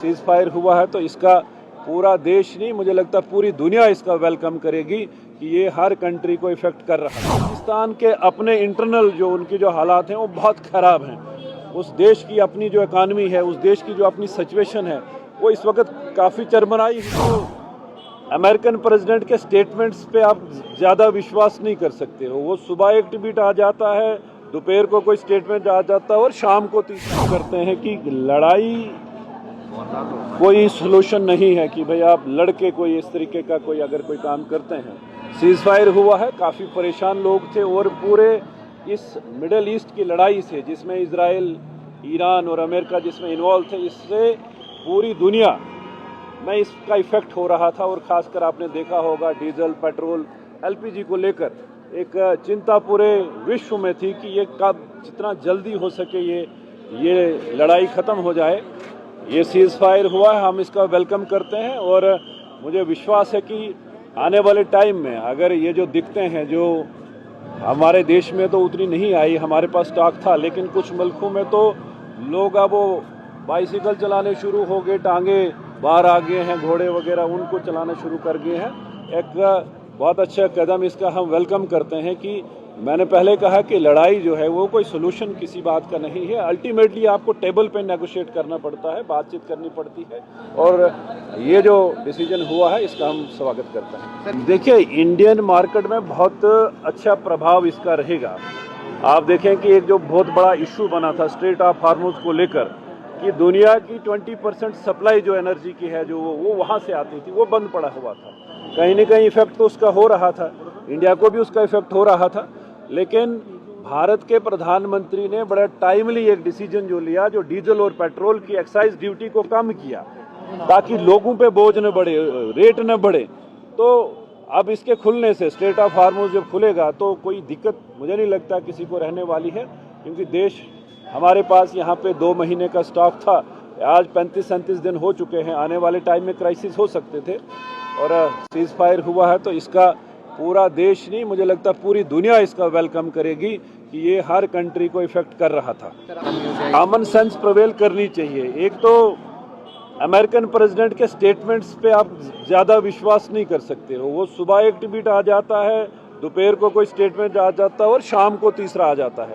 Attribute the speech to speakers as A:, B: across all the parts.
A: Cease fire हुआ है तो इसका पूरा देश नहीं, मुझे लगता है पूरी दुनिया इसका वेलकम करेगी कि ये हर कंट्री को इफेक्ट कर रहा है। पाकिस्तान के अपने इंटरनल जो उनके जो हालात हैं वो बहुत ख़राब हैं। उस देश की अपनी जो इकानमी है, उस देश की जो अपनी सिचुएशन है, वो इस वक्त काफ़ी चरमराई है। तो अमेरिकन प्रेसिडेंट के स्टेटमेंट्स पे आप ज़्यादा विश्वास नहीं कर सकते हो। वो सुबह एक ट्वीट आ जाता है, दोपहर को कोई स्टेटमेंट आ जाता है और शाम को तीसरा करते हैं कि लड़ाई कोई सोल्यूशन नहीं है कि भाई आप लड़के कोई इस तरीके का कोई अगर कोई काम करते हैं। सीज फायर हुआ है, काफ़ी परेशान लोग थे और पूरे इस मिडल ईस्ट की लड़ाई से, जिसमें इजराइल, ईरान और अमेरिका जिसमें इन्वॉल्व थे, इससे पूरी दुनिया में इसका इफेक्ट हो रहा था। और ख़ासकर आपने देखा होगा डीजल, पेट्रोल, एलपीजी को लेकर एक चिंता पूरे विश्व में थी कि ये कब जितना जल्दी हो सके ये लड़ाई ख़त्म हो जाए। ये सीज फायर हुआ है, हम इसका वेलकम करते हैं और मुझे विश्वास है कि आने वाले टाइम में अगर ये जो दिखते हैं, जो हमारे देश में तो उतनी नहीं आई, हमारे पास स्टॉक था, लेकिन कुछ मुल्कों में तो लोग अब वो बाइसिकल चलाने शुरू हो गए, टांगे बाहर आ गए हैं, घोड़े वगैरह उनको चलाना शुरू कर गए हैं। एक बहुत अच्छा कदम इसका हम वेलकम करते हैं कि मैंने पहले कहा कि लड़ाई जो है वो कोई सोल्यूशन किसी बात का नहीं है। अल्टीमेटली आपको टेबल पे नेगोशिएट करना पड़ता है, बातचीत करनी पड़ती है और ये जो डिसीजन हुआ है इसका हम स्वागत करते हैं। देखिए, इंडियन मार्केट में बहुत अच्छा प्रभाव इसका रहेगा। आप देखें कि एक जो बहुत बड़ा इशू बना था स्ट्रेट ऑफ हार्मोज को लेकर कि दुनिया की 20% सप्लाई जो एनर्जी की है, जो वो वहाँ से आती थी, वो बंद पड़ा हुआ था। कहीं ना कहीं इफेक्ट तो उसका हो रहा था, इंडिया को भी उसका इफेक्ट हो रहा था, लेकिन भारत के प्रधानमंत्री ने बड़ा टाइमली एक डिसीजन जो लिया, जो डीजल और पेट्रोल की एक्साइज ड्यूटी को कम किया ताकि लोगों पे बोझ न बढ़े, रेट न बढ़े। तो अब इसके खुलने से, स्ट्रेट ऑफ हार्मोज जब खुलेगा तो कोई दिक्कत मुझे नहीं लगता किसी को रहने वाली है, क्योंकि देश हमारे पास यहाँ पे 2 महीने का स्टॉक था, आज 35-37 दिन हो चुके हैं। आने वाले टाइम में क्राइसिस हो सकते थे और सीज फायर हुआ है तो इसका पूरा देश नहीं, मुझे लगता पूरी दुनिया इसका वेलकम करेगी कि ये हर कंट्री को इफेक्ट कर रहा था। कॉमन सेंस प्रिवेल करनी चाहिए। एक तो अमेरिकन प्रेसिडेंट के स्टेटमेंट्स पे आप ज़्यादा विश्वास नहीं कर सकते हो। वो सुबह एक ट्वीट आ जाता है, दोपहर को कोई स्टेटमेंट आ जाता है और शाम को तीसरा आ जाता है।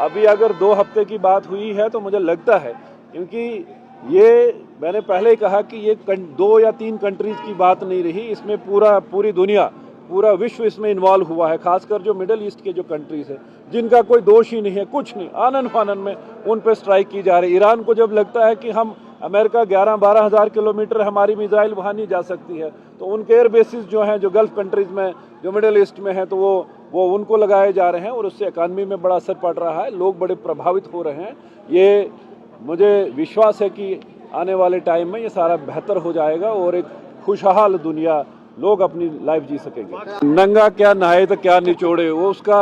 A: अभी अगर 2 हफ्ते की बात हुई है तो मुझे लगता है, क्योंकि ये मैंने पहले ही कहा कि ये 2 या 3 कंट्रीज की बात नहीं रही, इसमें पूरी दुनिया, पूरा विश्व इसमें इन्वॉल्व हुआ है। खासकर जो मिडिल ईस्ट के जो कंट्रीज हैं, जिनका कोई दोष ही नहीं है, कुछ नहीं, आनन फानन में उन पे स्ट्राइक की जा रही है। ईरान को जब लगता है कि हम अमेरिका 11-12 हज़ार किलोमीटर हमारी मिसाइल वहाँ नहीं जा सकती है, तो उनके एयर बेसिस जो हैं, जो गल्फ कंट्रीज़ में, जो मिडिल ईस्ट में हैं, तो वो उनको लगाए जा रहे हैं और उससे इकानमी में बड़ा असर पड़ रहा है। लोग बड़े प्रभावित हो रहे हैं। ये मुझे विश्वास है कि आने वाले टाइम में ये सारा बेहतर हो जाएगा और एक खुशहाल दुनिया, लोग अपनी लाइफ जी सकेंगे। नंगा क्या नहाए तो क्या निचोड़े, वो उसका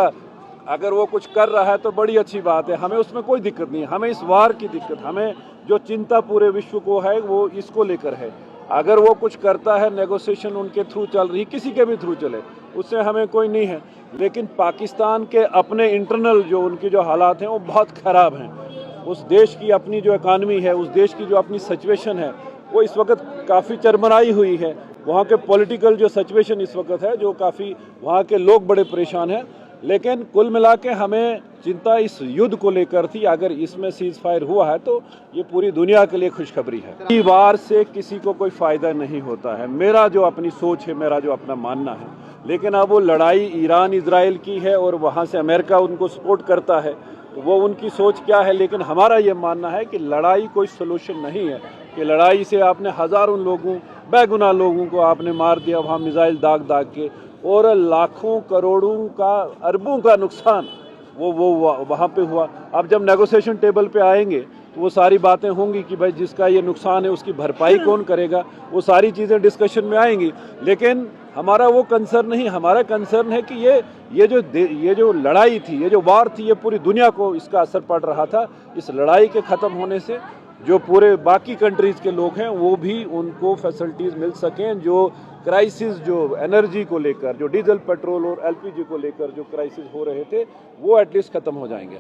A: अगर वो कुछ कर रहा है तो बड़ी अच्छी बात है, हमें उसमें कोई दिक्कत नहीं है। हमें इस वार की दिक्कत, हमें जो चिंता पूरे विश्व को है वो इसको लेकर है। अगर वो कुछ करता है, नेगोशिएशन उनके थ्रू चल रही, किसी के भी थ्रू चले, उससे हमें कोई नहीं है। लेकिन पाकिस्तान के अपने इंटरनल जो उनके जो हालात हैं वो बहुत ख़राब हैं। उस देश की अपनी जो इकानमी है, उस देश की जो अपनी सिचुएशन है, वो इस वक्त काफ़ी चरमराई हुई है। वहाँ के पॉलिटिकल जो सिचुएशन इस वक्त है, जो काफ़ी वहाँ के लोग बड़े परेशान हैं। लेकिन कुल मिला के हमें चिंता इस युद्ध को लेकर थी। अगर इसमें सीज फायर हुआ है तो ये पूरी दुनिया के लिए खुशखबरी है। वार से किसी को कोई फ़ायदा नहीं होता है, मेरा जो अपनी सोच है, मेरा जो अपना मानना है। लेकिन अब वो लड़ाई ईरान इजराइल की है और वहाँ से अमेरिका उनको सपोर्ट करता है, तो वो उनकी सोच क्या है। लेकिन हमारा ये मानना है कि लड़ाई कोई सोल्यूशन नहीं है, कि लड़ाई से आपने हज़ारों लोगों, बेगुनाह लोगों को आपने मार दिया वहाँ मिसाइल दाग के, और लाखों करोड़ों का, अरबों का नुकसान वो वहाँ पे हुआ। अब जब नेगोशिएशन टेबल पे आएंगे तो वो सारी बातें होंगी कि भाई जिसका ये नुकसान है उसकी भरपाई कौन करेगा, वो सारी चीज़ें डिस्कशन में आएंगी। लेकिन हमारा वो कंसर्न नहीं, हमारा कंसर्न है कि ये जो लड़ाई थी, ये जो वार थी, ये पूरी दुनिया को इसका असर पड़ रहा था। इस लड़ाई के ख़त्म होने से जो पूरे बाकी कंट्रीज़ के लोग हैं वो भी, उनको फैसिलिटीज़ मिल सकें। जो क्राइसिस, जो एनर्जी को लेकर, जो डीजल, पेट्रोल और एलपीजी को लेकर जो क्राइसिस हो रहे थे, वो एटलीस्ट ख़त्म हो जाएंगे।